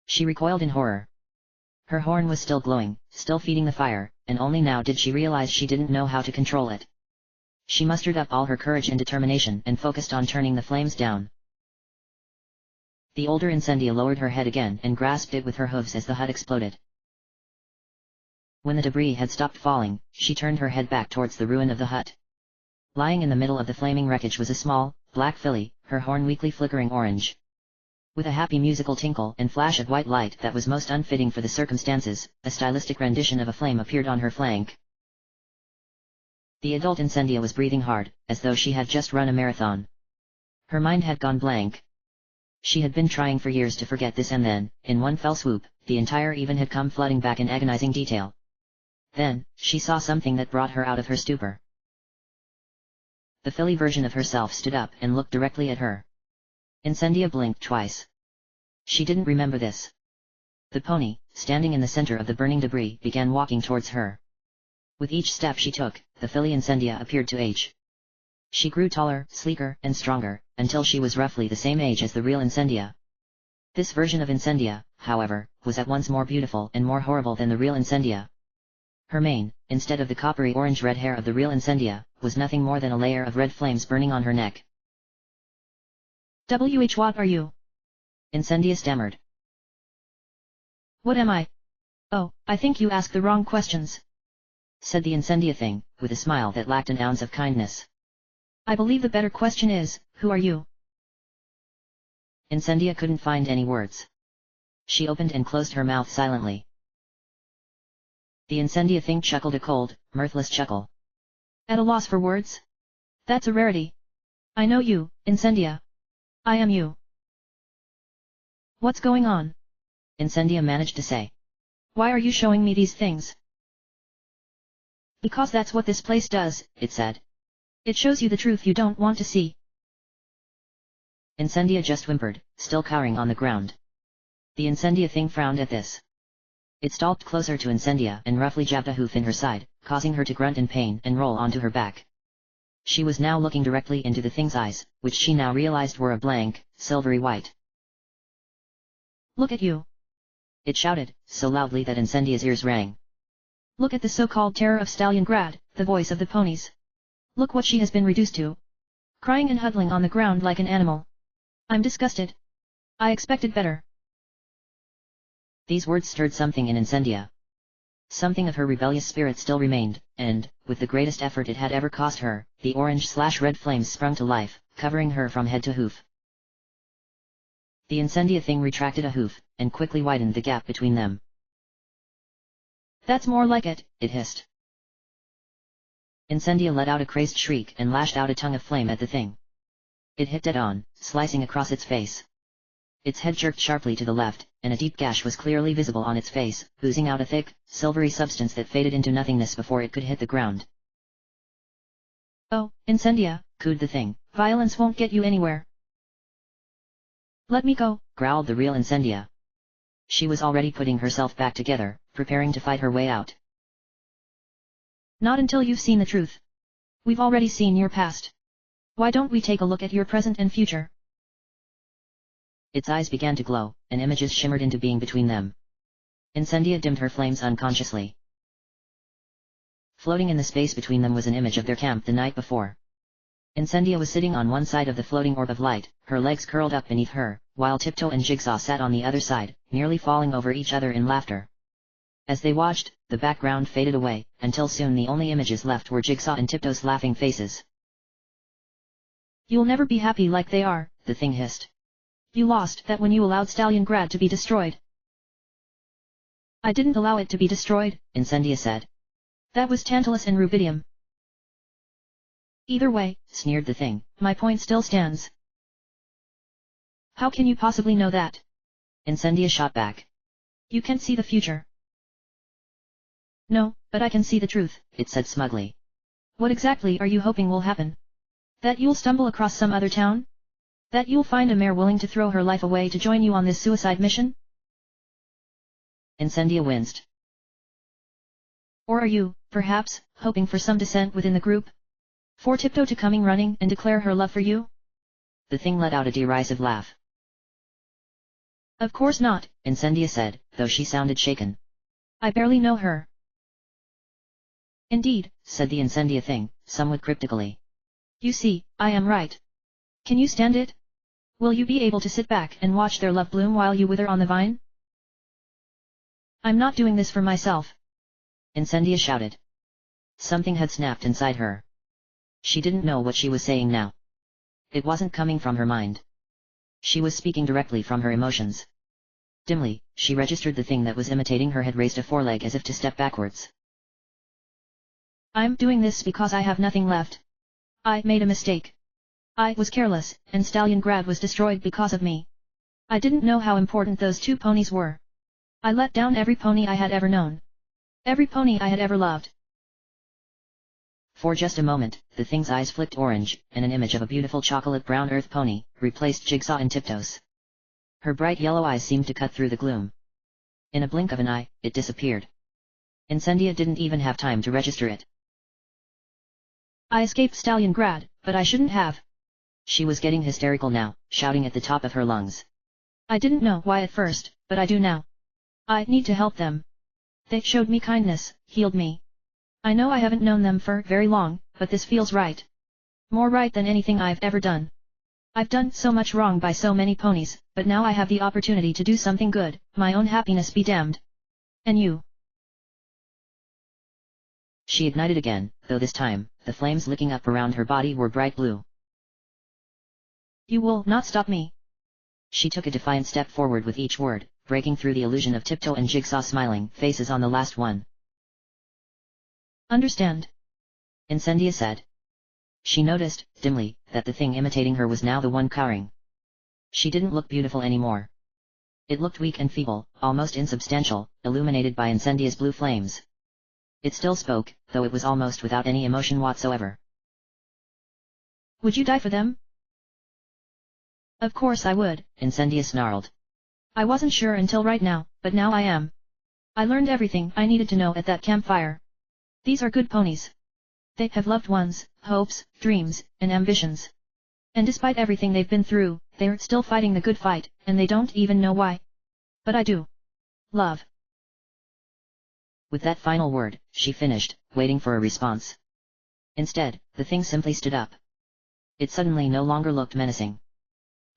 She recoiled in horror. Her horn was still glowing, still feeding the fire, and only now did she realize she didn't know how to control it. She mustered up all her courage and determination and focused on turning the flames down. The older Incendia lowered her head again and grasped it with her hooves as the hut exploded. When the debris had stopped falling, she turned her head back towards the ruin of the hut. Lying in the middle of the flaming wreckage was a small, black filly, her horn weakly flickering orange. With a happy musical tinkle and flash of white light that was most unfitting for the circumstances, a stylistic rendition of a flame appeared on her flank. The adult Incendia was breathing hard, as though she had just run a marathon. Her mind had gone blank. She had been trying for years to forget this, and then, in one fell swoop, the entire event had come flooding back in agonizing detail. Then, she saw something that brought her out of her stupor. The filly version of herself stood up and looked directly at her. Incendia blinked twice. She didn't remember this. The pony, standing in the center of the burning debris, began walking towards her. With each step she took, the filly Incendia appeared to age. She grew taller, sleeker, and stronger, until she was roughly the same age as the real Incendia. This version of Incendia, however, was at once more beautiful and more horrible than the real Incendia. Her mane, instead of the coppery orange-red hair of the real Incendia, was nothing more than a layer of red flames burning on her neck. What are you? Incendia stammered. What am I? Oh, I think you asked the wrong questions, said the Incendia thing, with a smile that lacked an ounce of kindness. I believe the better question is, who are you? Incendia couldn't find any words. She opened and closed her mouth silently. The Incendia thing chuckled a cold, mirthless chuckle. At a loss for words? That's a rarity. I know you, Incendia. I am you. What's going on? Incendia managed to say. Why are you showing me these things? Because that's what this place does, it said. It shows you the truth you don't want to see. Incendia just whimpered, still cowering on the ground. The Incendia thing frowned at this. It stalked closer to Incendia and roughly jabbed a hoof in her side, causing her to grunt in pain and roll onto her back. She was now looking directly into the thing's eyes, which she now realized were a blank, silvery white. Look at you! It shouted, so loudly that Incendia's ears rang. Look at the so-called terror of Stalingrad, the voice of the ponies. Look what she has been reduced to. Crying and huddling on the ground like an animal. I'm disgusted. I expected better. These words stirred something in Incendia. Something of her rebellious spirit still remained, and, with the greatest effort it had ever cost her, the orange-red flames sprung to life, covering her from head to hoof. The Incendia thing retracted a hoof, and quickly widened the gap between them. That's more like it, it hissed. Incendia let out a crazed shriek and lashed out a tongue of flame at the thing. It hit dead on, slicing across its face. Its head jerked sharply to the left, and a deep gash was clearly visible on its face, oozing out a thick, silvery substance that faded into nothingness before it could hit the ground. "Oh, Incendia," cooed the thing. "Violence won't get you anywhere." "Let me go," growled the real Incendia. She was already putting herself back together, preparing to fight her way out. "Not until you've seen the truth. We've already seen your past. Why don't we take a look at your present and future?" Its eyes began to glow, and images shimmered into being between them. Incendia dimmed her flames unconsciously. Floating in the space between them was an image of their camp the night before. Incendia was sitting on one side of the floating orb of light, her legs curled up beneath her, while Tiptoe and Jigsaw sat on the other side, nearly falling over each other in laughter. As they watched, the background faded away, until soon the only images left were Jigsaw and Tiptoe's laughing faces. "You'll never be happy like they are," the thing hissed. "You lost that when you allowed Stalingrad to be destroyed." "I didn't allow it to be destroyed," Incendia said. "That was Tantalus and Rubidium." "Either way," sneered the thing, "my point still stands." "How can you possibly know that?" Incendia shot back. "You can't see the future." "No, but I can see the truth," it said smugly. "What exactly are you hoping will happen? That you'll stumble across some other town? That you'll find a mare willing to throw her life away to join you on this suicide mission?" Incendia winced. "Or are you, perhaps, hoping for some dissent within the group? For Tiptoe to coming running and declare her love for you?" The thing let out a derisive laugh. "Of course not," Incendia said, though she sounded shaken. "I barely know her." "Indeed," said the Incendia thing, somewhat cryptically. "You see, I am right. Can you stand it? Will you be able to sit back and watch their love bloom while you wither on the vine?" "I'm not doing this for myself," Incendia shouted. Something had snapped inside her. She didn't know what she was saying now. It wasn't coming from her mind. She was speaking directly from her emotions. Dimly, she registered the thing that was imitating her had raised a foreleg as if to step backwards. "I'm doing this because I have nothing left. I made a mistake. I was careless, and Stalingrad was destroyed because of me. I didn't know how important those two ponies were. I let down every pony I had ever known. Every pony I had ever loved." For just a moment, the thing's eyes flicked orange, and an image of a beautiful chocolate-brown earth pony replaced Jigsaw and Tiptoe's. Her bright yellow eyes seemed to cut through the gloom. In a blink of an eye, it disappeared. Incendia didn't even have time to register it. "I escaped Stalingrad, but I shouldn't have." She was getting hysterical now, shouting at the top of her lungs. "I didn't know why at first, but I do now. I need to help them. They showed me kindness, healed me. I know I haven't known them for very long, but this feels right. More right than anything I've ever done. I've done so much wrong by so many ponies, but now I have the opportunity to do something good, my own happiness be damned. And you." She ignited again, though this time, the flames licking up around her body were bright blue. "You will not stop me." She took a defiant step forward with each word, breaking through the illusion of Tiptoe and Jigsaw smiling faces on the last one. "Understand," Incendia said. She noticed, dimly, that the thing imitating her was now the one cowering. She didn't look beautiful anymore. It looked weak and feeble, almost insubstantial, illuminated by Incendia's blue flames. It still spoke, though it was almost without any emotion whatsoever. "Would you die for them?" "Of course I would," Incendia snarled. "I wasn't sure until right now, but now I am. I learned everything I needed to know at that campfire. These are good ponies. They have loved ones, hopes, dreams, and ambitions. And despite everything they've been through, they're still fighting the good fight, and they don't even know why. But I do. Love." With that final word, she finished, waiting for a response. Instead, the thing simply stood up. It suddenly no longer looked menacing.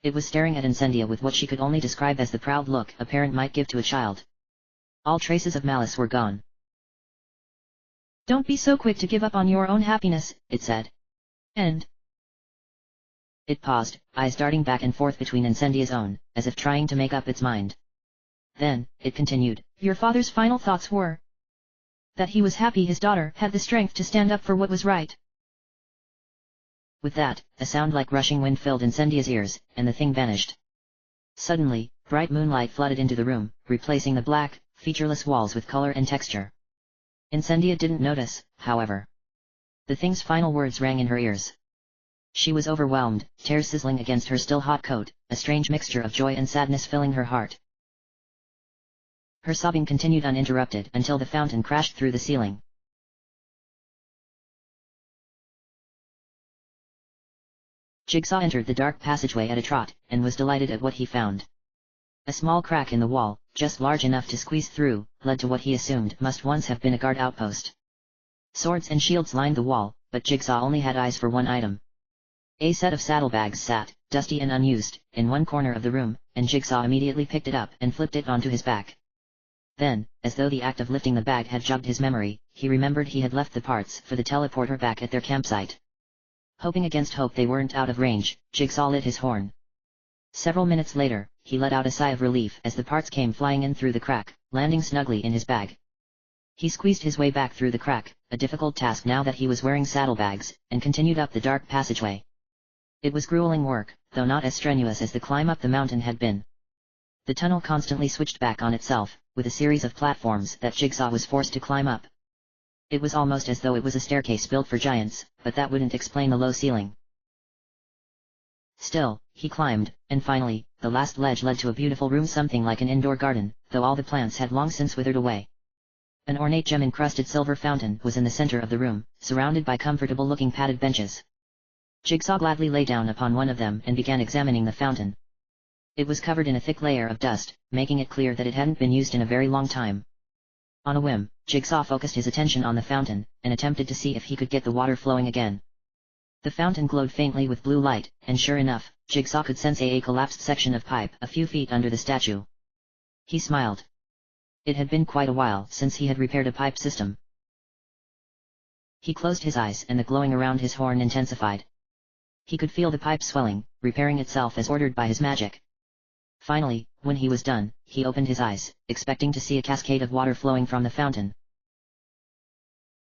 It was staring at Incendia with what she could only describe as the proud look a parent might give to a child. All traces of malice were gone. "Don't be so quick to give up on your own happiness," it said. "And..." It paused, eyes darting back and forth between Incendia's own, as if trying to make up its mind. Then, it continued, "Your father's final thoughts were that he was happy his daughter had the strength to stand up for what was right." With that, a sound like rushing wind filled Incendia's ears, and the thing vanished. Suddenly, bright moonlight flooded into the room, replacing the black, featureless walls with color and texture. Incendia didn't notice, however. The thing's final words rang in her ears. She was overwhelmed, tears sizzling against her still hot coat, a strange mixture of joy and sadness filling her heart. Her sobbing continued uninterrupted until the fountain crashed through the ceiling. Jigsaw entered the dark passageway at a trot, and was delighted at what he found. A small crack in the wall, just large enough to squeeze through, led to what he assumed must once have been a guard outpost. Swords and shields lined the wall, but Jigsaw only had eyes for one item. A set of saddlebags sat, dusty and unused, in one corner of the room, and Jigsaw immediately picked it up and flipped it onto his back. Then, as though the act of lifting the bag had jogged his memory, he remembered he had left the parts for the teleporter back at their campsite. Hoping against hope they weren't out of range, Jigsaw lit his horn. Several minutes later, he let out a sigh of relief as the parts came flying in through the crack, landing snugly in his bag. He squeezed his way back through the crack, a difficult task now that he was wearing saddlebags, and continued up the dark passageway. It was grueling work, though not as strenuous as the climb up the mountain had been. The tunnel constantly switched back on itself, with a series of platforms that Jigsaw was forced to climb up. It was almost as though it was a staircase built for giants, but that wouldn't explain the low ceiling. Still, he climbed, and finally, the last ledge led to a beautiful room, something like an indoor garden, though all the plants had long since withered away. An ornate gem-encrusted silver fountain was in the center of the room, surrounded by comfortable-looking padded benches. Jigsaw gladly lay down upon one of them and began examining the fountain. It was covered in a thick layer of dust, making it clear that it hadn't been used in a very long time. On a whim, Jigsaw focused his attention on the fountain, and attempted to see if he could get the water flowing again. The fountain glowed faintly with blue light, and sure enough, Jigsaw could sense a collapsed section of pipe a few feet under the statue. He smiled. It had been quite a while since he had repaired a pipe system. He closed his eyes and the glowing around his horn intensified. He could feel the pipe swelling, repairing itself as ordered by his magic. Finally, when he was done, he opened his eyes, expecting to see a cascade of water flowing from the fountain.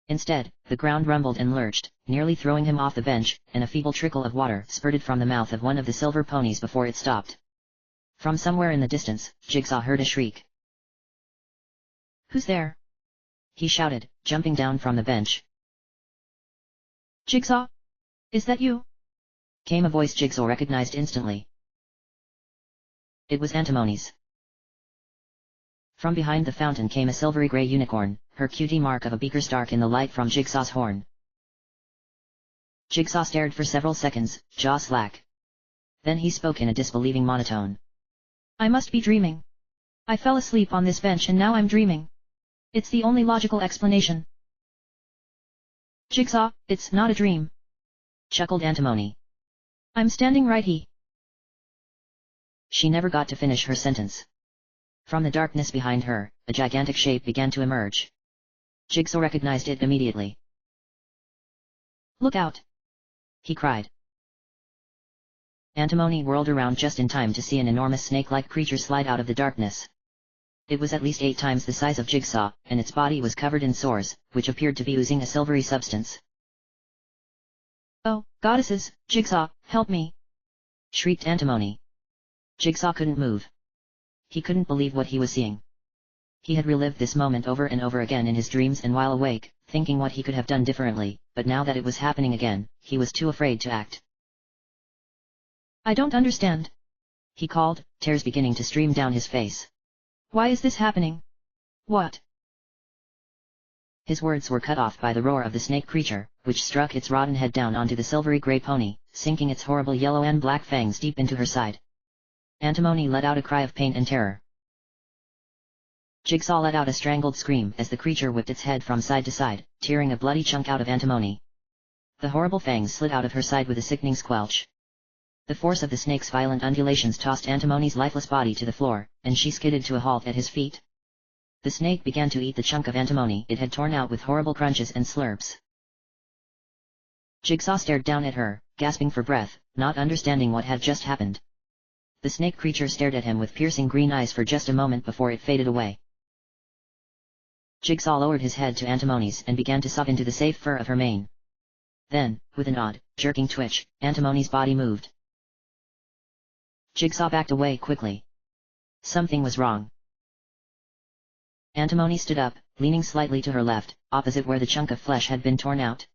Instead, the ground rumbled and lurched, nearly throwing him off the bench, and a feeble trickle of water spurted from the mouth of one of the silver ponies before it stopped. From somewhere in the distance, Jigsaw heard a shriek. "Who's there?" he shouted, jumping down from the bench. "Jigsaw? Is that you?" came a voice Jigsaw recognized instantly. It was Antipodes. From behind the fountain came a silvery gray unicorn, her cutie mark of a beaker stark in the light from Jigsaw's horn. Jigsaw stared for several seconds, jaw slack. Then he spoke in a disbelieving monotone. "I must be dreaming. I fell asleep on this bench and now I'm dreaming. It's the only logical explanation." "Jigsaw, it's not a dream," chuckled Antipodes. "I'm standing right here." She never got to finish her sentence. From the darkness behind her, a gigantic shape began to emerge. Jigsaw recognized it immediately. "Look out!" he cried. Antipodes whirled around just in time to see an enormous snake-like creature slide out of the darkness. It was at least 8 times the size of Jigsaw, and its body was covered in sores, which appeared to be oozing a silvery substance. "Oh, goddesses, Jigsaw, help me!" shrieked Antipodes. Jigsaw couldn't move. He couldn't believe what he was seeing. He had relived this moment over and over again in his dreams and while awake, thinking what he could have done differently, but now that it was happening again, he was too afraid to act. "I don't understand," he called, tears beginning to stream down his face. "Why is this happening? What?" His words were cut off by the roar of the snake creature, which struck its rotten head down onto the silvery gray pony, sinking its horrible yellow and black fangs deep into her side. Antipodes let out a cry of pain and terror. Jigsaw let out a strangled scream as the creature whipped its head from side to side, tearing a bloody chunk out of Antipodes. The horrible fangs slid out of her side with a sickening squelch. The force of the snake's violent undulations tossed Antipodes' lifeless body to the floor, and she skidded to a halt at his feet. The snake began to eat the chunk of Antipodes it had torn out with horrible crunches and slurps. Jigsaw stared down at her, gasping for breath, not understanding what had just happened. The snake creature stared at him with piercing green eyes for just a moment before it faded away. Jigsaw lowered his head to Antipodes and began to sob into the safe fur of her mane. Then, with an odd, jerking twitch, Antipodes' body moved. Jigsaw backed away quickly. Something was wrong. Antimony stood up, leaning slightly to her left, opposite where the chunk of flesh had been torn out.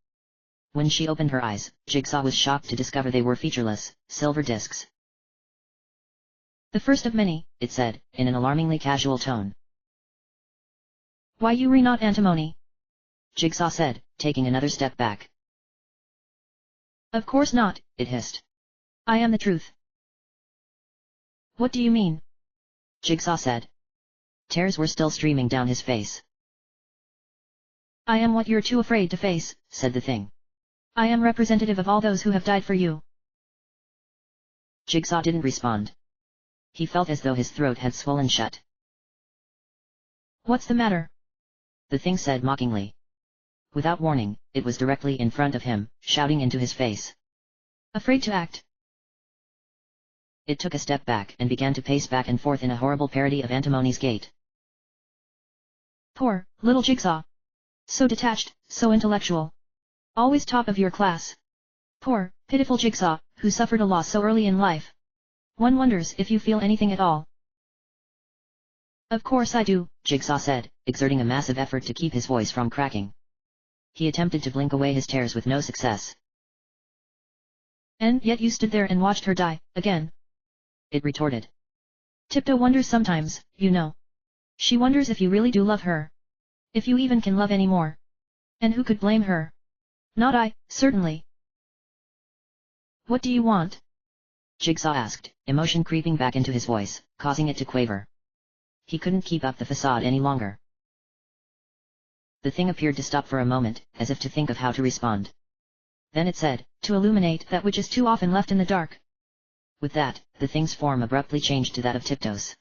When she opened her eyes, Jigsaw was shocked to discover they were featureless, silver discs. The first of many, it said, in an alarmingly casual tone. Why you re not antimony? Jigsaw said, taking another step back. Of course not, it hissed. I am the truth. What do you mean? Jigsaw said. Tears were still streaming down his face. I am what you're too afraid to face, said the thing. I am representative of all those who have died for you. Jigsaw didn't respond. He felt as though his throat had swollen shut. What's the matter? The thing said mockingly. Without warning, it was directly in front of him, shouting into his face. Afraid to act. It took a step back and began to pace back and forth in a horrible parody of Antimony's gait. Poor, little Jigsaw. So detached, so intellectual. Always top of your class. Poor, pitiful Jigsaw, who suffered a loss so early in life. One wonders if you feel anything at all. Of course I do, Jigsaw said, exerting a massive effort to keep his voice from cracking. He attempted to blink away his tears with no success. And yet you stood there and watched her die, again. It retorted. Tiptoe wonders sometimes, you know. She wonders if you really do love her. If you even can love anymore. And who could blame her? Not I, certainly. What do you want? Jigsaw asked, emotion creeping back into his voice, causing it to quaver. He couldn't keep up the facade any longer. The thing appeared to stop for a moment, as if to think of how to respond. Then it said, to illuminate that which is too often left in the dark. With that, the thing's form abruptly changed to that of Tiptoe's.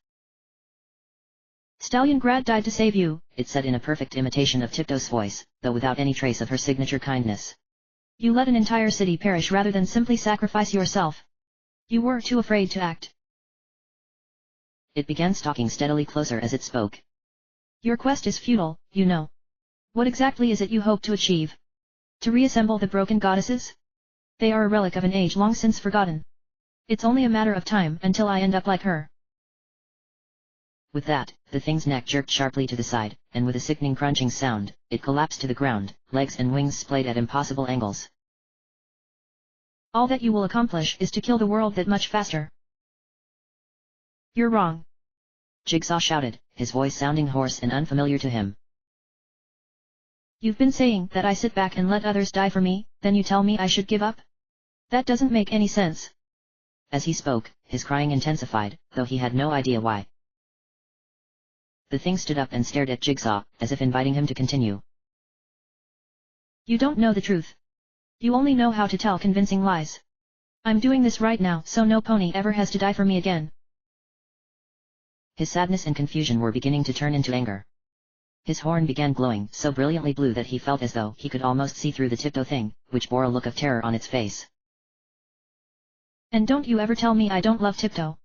Stalliongrad died to save you, it said in a perfect imitation of Tiptoe's voice, though without any trace of her signature kindness. You let an entire city perish rather than simply sacrifice yourself. You were too afraid to act. It began stalking steadily closer as it spoke. Your quest is futile, you know. What exactly is it you hope to achieve? To reassemble the broken goddesses? They are a relic of an age long since forgotten. It's only a matter of time until I end up like her. With that, the thing's neck jerked sharply to the side, and with a sickening crunching sound, it collapsed to the ground, legs and wings splayed at impossible angles. All that you will accomplish is to kill the world that much faster. You're wrong. Jigsaw shouted, his voice sounding hoarse and unfamiliar to him. You've been saying that I sit back and let others die for me, then you tell me I should give up? That doesn't make any sense. As he spoke, his crying intensified, though he had no idea why. The thing stood up and stared at Jigsaw, as if inviting him to continue. You don't know the truth. You only know how to tell convincing lies. I'm doing this right now so no pony ever has to die for me again. His sadness and confusion were beginning to turn into anger. His horn began glowing so brilliantly blue that he felt as though he could almost see through the Tiptoe thing, which bore a look of terror on its face. And don't you ever tell me I don't love Tiptoe.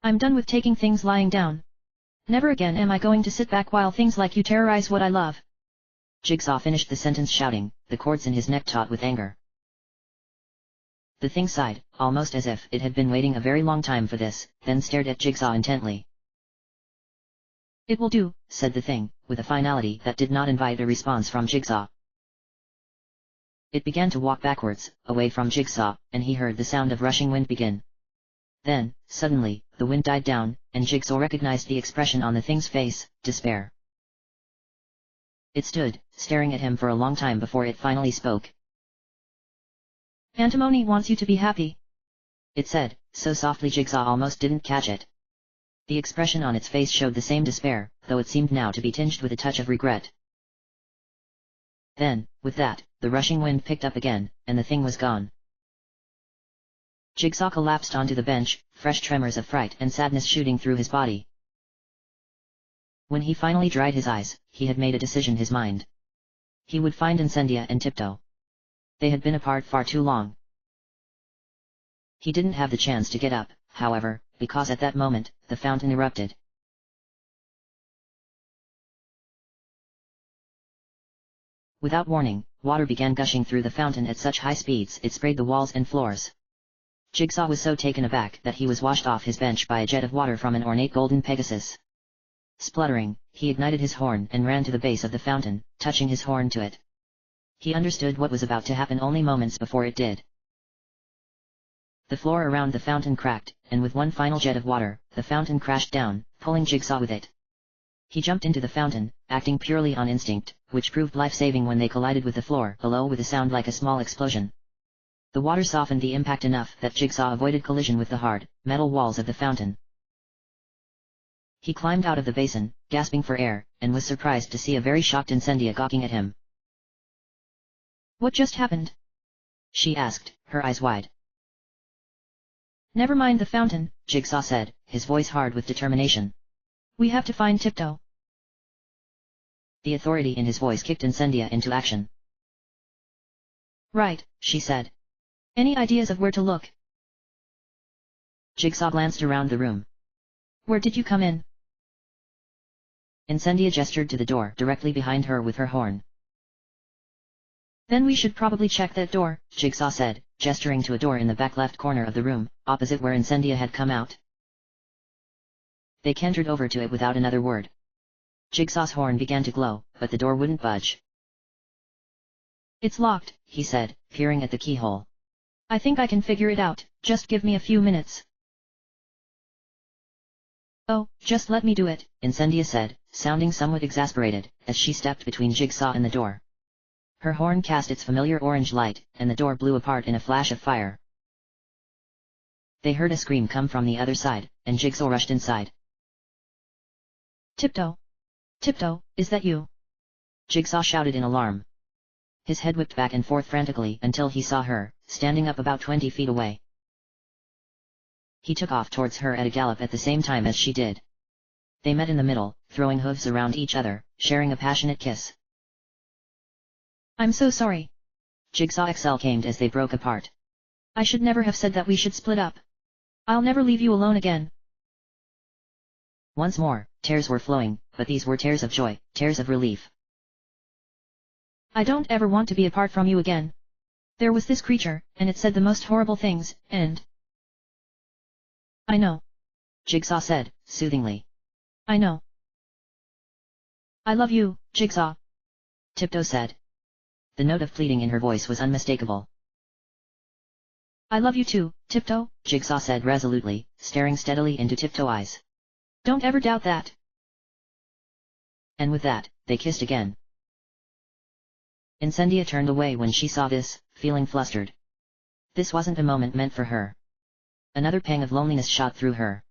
I'm done with taking things lying down. Never again am I going to sit back while things like you terrorize what I love. Jigsaw finished the sentence shouting, the cords in his neck taut with anger. The thing sighed, almost as if it had been waiting a very long time for this, then stared at Jigsaw intently. It will do, said the thing, with a finality that did not invite a response from Jigsaw. It began to walk backwards, away from Jigsaw, and he heard the sound of rushing wind begin. Then, suddenly, the wind died down, and Jigsaw recognized the expression on the thing's face, despair. It stood, staring at him for a long time before it finally spoke. Antimony wants you to be happy. It said, so softly Jigsaw almost didn't catch it. The expression on its face showed the same despair, though it seemed now to be tinged with a touch of regret. Then, with that, the rushing wind picked up again, and the thing was gone. Jigsaw collapsed onto the bench, fresh tremors of fright and sadness shooting through his body. When he finally dried his eyes, he had made a decision in his mind. He would find Incendia and Tiptoe. They had been apart far too long. He didn't have the chance to get up, however, because at that moment, the fountain erupted. Without warning, water began gushing through the fountain at such high speeds it sprayed the walls and floors. Jigsaw was so taken aback that he was washed off his bench by a jet of water from an ornate golden Pegasus. Spluttering, he ignited his horn and ran to the base of the fountain, touching his horn to it. He understood what was about to happen only moments before it did. The floor around the fountain cracked, and with one final jet of water, the fountain crashed down, pulling Jigsaw with it. He jumped into the fountain, acting purely on instinct, which proved life-saving when they collided with the floor below with a sound like a small explosion. The water softened the impact enough that Jigsaw avoided collision with the hard, metal walls of the fountain. He climbed out of the basin, gasping for air, and was surprised to see a very shocked Incendia gawking at him. What just happened? She asked, her eyes wide. Never mind the fountain, Jigsaw said, his voice hard with determination. We have to find Tiptoe. The authority in his voice kicked Incendia into action. Right, she said. Any ideas of where to look? Jigsaw glanced around the room. Where did you come in? Incendia gestured to the door directly behind her with her horn. Then we should probably check that door, Jigsaw said, gesturing to a door in the back left corner of the room, opposite where Incendia had come out. They cantered over to it without another word. Jigsaw's horn began to glow, but the door wouldn't budge. It's locked, he said, peering at the keyhole. I think I can figure it out, just give me a few minutes. Oh, just let me do it, Incendia said, sounding somewhat exasperated, as she stepped between Jigsaw and the door. Her horn cast its familiar orange light, and the door blew apart in a flash of fire. They heard a scream come from the other side, and Jigsaw rushed inside. Tiptoe! Tiptoe, is that you? Jigsaw shouted in alarm. His head whipped back and forth frantically until he saw her, standing up about 20 feet away. He took off towards her at a gallop at the same time as she did. They met in the middle, throwing hooves around each other, sharing a passionate kiss. I'm so sorry. Jigsaw exclaimed as they broke apart. I should never have said that we should split up. I'll never leave you alone again. Once more, tears were flowing, but these were tears of joy, tears of relief. I don't ever want to be apart from you again. There was this creature, and it said the most horrible things, and... I know. Jigsaw said, soothingly. I know. I love you, Jigsaw. Tiptoe said. The note of pleading in her voice was unmistakable. I love you too, Tiptoe, Jigsaw said resolutely, staring steadily into Tiptoe's eyes. Don't ever doubt that. And with that, they kissed again. Incendia turned away when she saw this, feeling flustered. This wasn't a moment meant for her. Another pang of loneliness shot through her.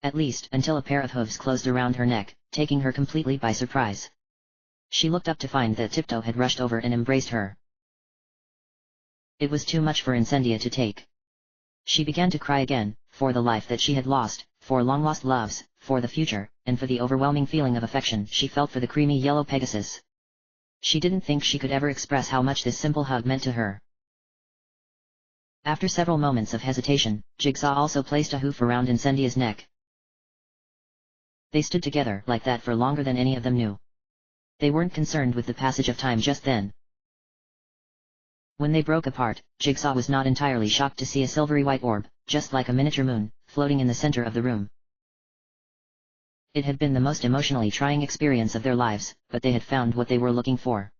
At least until a pair of hooves closed around her neck, taking her completely by surprise. She looked up to find that Tiptoe had rushed over and embraced her. It was too much for Incendia to take. She began to cry again, for the life that she had lost, for long-lost loves, for the future, and for the overwhelming feeling of affection she felt for the creamy yellow Pegasus. She didn't think she could ever express how much this simple hug meant to her. After several moments of hesitation, Jigsaw also placed a hoof around Incendia's neck. They stood together like that for longer than any of them knew. They weren't concerned with the passage of time just then. When they broke apart, Jigsaw was not entirely shocked to see a silvery white orb, just like a miniature moon, floating in the center of the room. It had been the most emotionally trying experience of their lives, but they had found what they were looking for.